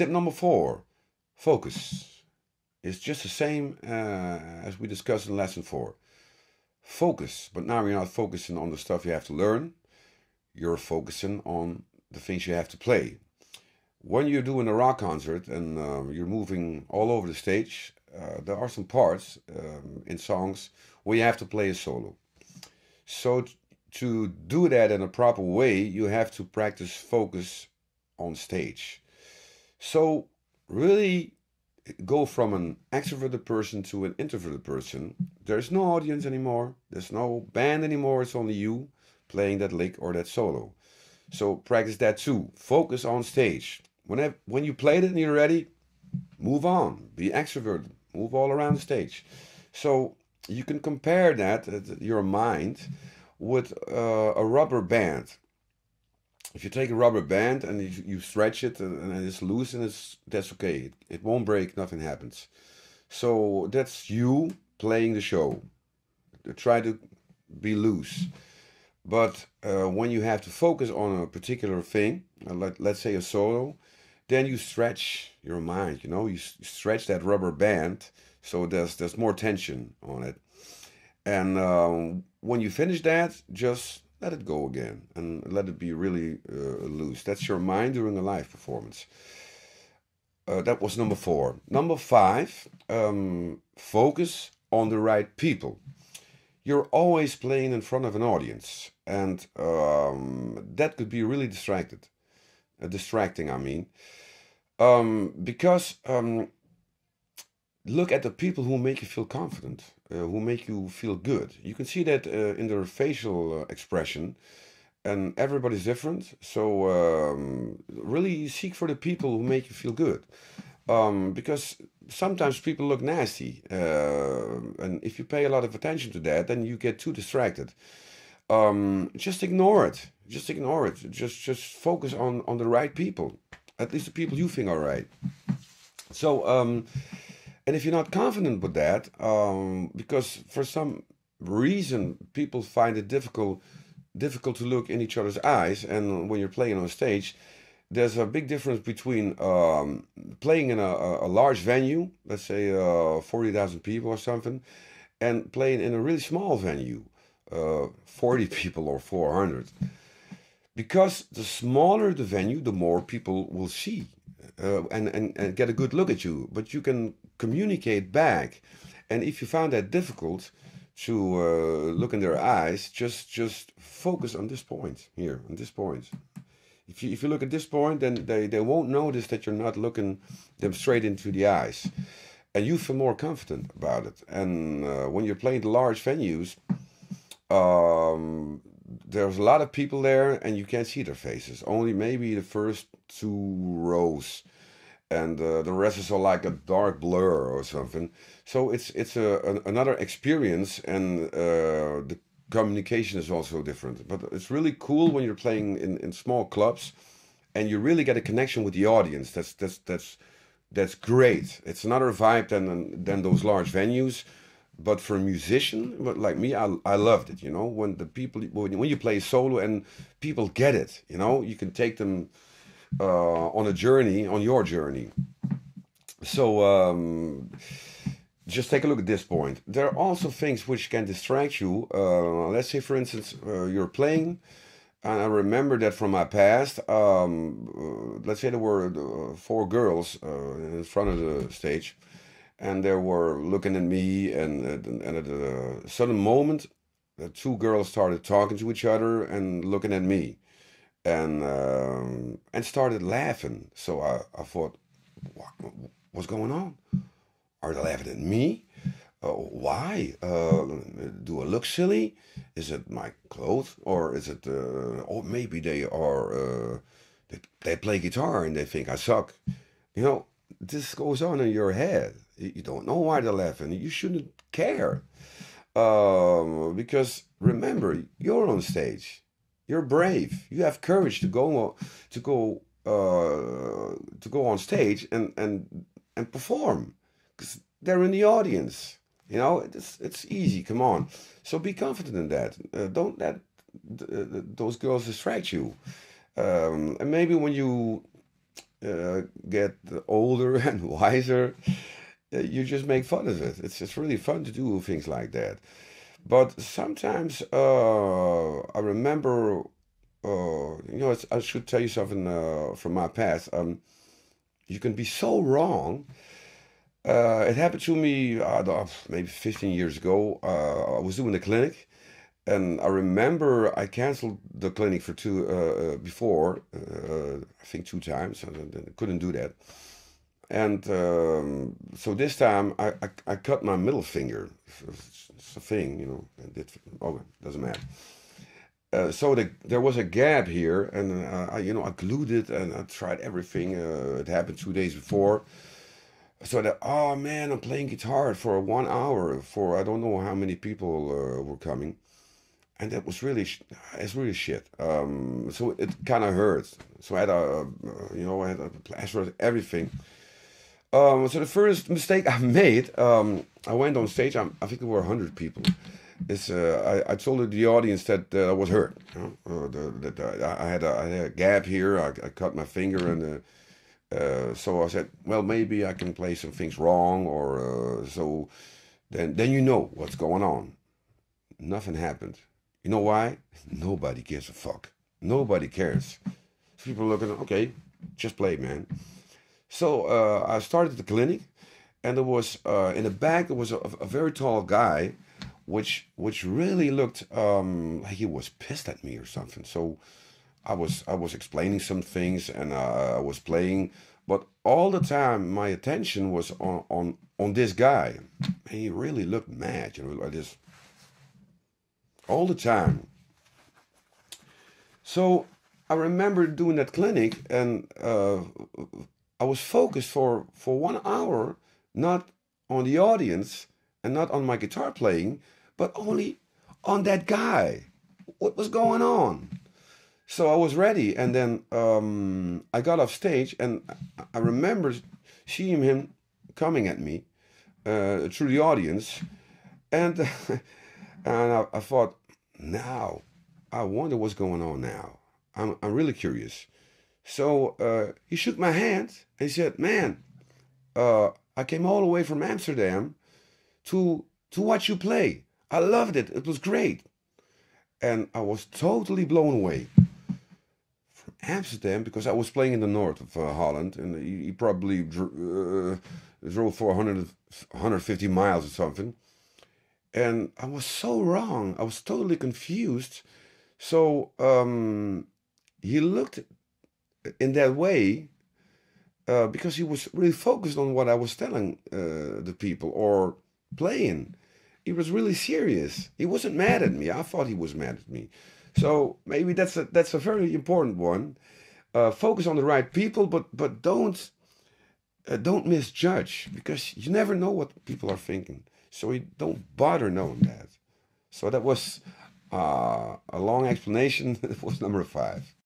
Tip number 4, focus. It's just the same as we discussed in lesson 4. Focus, but now you're not focusing on the stuff you have to learn. You're focusing on the things you have to play. When you're doing a rock concert and you're moving all over the stage, there are some parts in songs where you have to play a solo. So to do that in a proper way, you have to practice focus on stage. So really go from an extroverted person to an introverted person. There's no audience anymore. There's no band anymore. It's only you playing that lick or that solo. So practice that too. Focus on stage. When you played it and you're ready, move on. Be extroverted. Move all around the stage. So you can compare that, your mind, with a rubber band. If you take a rubber band and you stretch it and it's loose, and that's okay. It won't break, nothing happens. So that's you playing the show. Try to be loose. But when you have to focus on a particular thing, let's say a solo, then you stretch your mind, you stretch that rubber band, so there's more tension on it. And when you finish that, just let it go again and let it be really loose. That's your mind during a live performance. That was number 4. Number 5, focus on the right people. You're always playing in front of an audience, and that could be really distracting, I mean. Because look at the people who make you feel confident, who make you feel good. You can see that in their facial expression, and everybody's different. So really seek for the people who make you feel good. Because sometimes people look nasty, and if you pay a lot of attention to that, then you get too distracted. Just ignore it. Just ignore it. Just focus on the right people. At least the people you think are right. So, and if you're not confident with that, because for some reason people find it difficult to look in each other's eyes, and when you're playing on stage, there's a big difference between playing in a large venue, let's say 40,000 people or something, and playing in a really small venue, 40 people or 400. Because the smaller the venue, the more people will see and get a good look at you. But you can communicate back. And if you found that difficult to look in their eyes, just focus on this point here, on this point. If you look at this point, then they won't notice that you're not looking them straight into the eyes. And you feel more confident about it. And when you're playing the large venues, there's a lot of people there and you can't see their faces. Only maybe the first 2 rows. And the rest is all like a dark blur or something. So it's another experience, and the communication is also different. But it's really cool when you're playing in small clubs and you really get a connection with the audience. That's great. It's another vibe than those large venues. But for a musician, like me, I loved it. When the people when you play solo and people get it, you can take them on a journey, on your journey. So just take a look at this point. There are also things which can distract you. Let's say, for instance, you're playing, and I remember that from my past. Let's say there were 4 girls in front of the stage, and they were looking at me, and at a sudden moment, the 2 girls started talking to each other and looking at me, and started laughing. So I thought, what's going on? Are they laughing at me? Why? Do I look silly? Is it my clothes, or is it? Or maybe they are. They play guitar and they think I suck. This goes on in your head. You don't know why they're laughing. You shouldn't care, because remember, you're on stage. You're brave. You have courage to go on stage and perform, because they're in the audience. It's easy. Come on. So be confident in that. Don't let those girls distract you. And maybe when you get older and wiser, you just make fun of it. It's really fun to do things like that. But sometimes I remember, I should tell you something from my past. You can be so wrong. It happened to me, I don't know, maybe 15 years ago. I was doing a clinic, and I remember I canceled the clinic for before, I think 2 times, and I couldn't do that. And so this time I cut my middle finger. It's a thing, and oh, doesn't matter. So there was a gap here, and I glued it, and I tried everything. It happened 2 days before. So that, oh man, I'm playing guitar for 1 hour for I don't know how many people were coming, and that was it's really shit. So it kind of hurt. So I had a plaster, everything. So the first mistake I made, I went on stage. I think there were 100 people. I told the audience that I was hurt. That I had a gap here. I cut my finger, and so I said, well, maybe I can play some things wrong, or so. Then you know what's going on. Nothing happened. You know why? Nobody gives a fuck. Nobody cares. People are looking, okay, just play, man. So I started the clinic, and there was in the back there was a very tall guy, which really looked like he was pissed at me or something. So I was explaining some things, and I was playing, but all the time my attention was on this guy. And he really looked mad, like this all the time. So I remember doing that clinic, and I was focused for 1 hour, not on the audience and not on my guitar playing, but only on that guy. What was going on? So I was ready, and then I got off stage, and I remember seeing him coming at me through the audience, and and I thought, now I wonder what's going on now. I'm really curious. So he shook my hand and he said, "Man, I came all the way from Amsterdam to watch you play. I loved it. It was great." And I was totally blown away. From Amsterdam, because I was playing in the north of Holland, and he probably drove for 150 miles or something. And I was so wrong. I was totally confused. So he looked in that way because he was really focused on what I was telling the people or playing. He was really serious. He wasn't mad at me. I thought he was mad at me. So maybe that's a very important one. Focus on the right people, but don't misjudge, because you never know what people are thinking. So you don't bother knowing that. So that was a long explanation. It was number 5.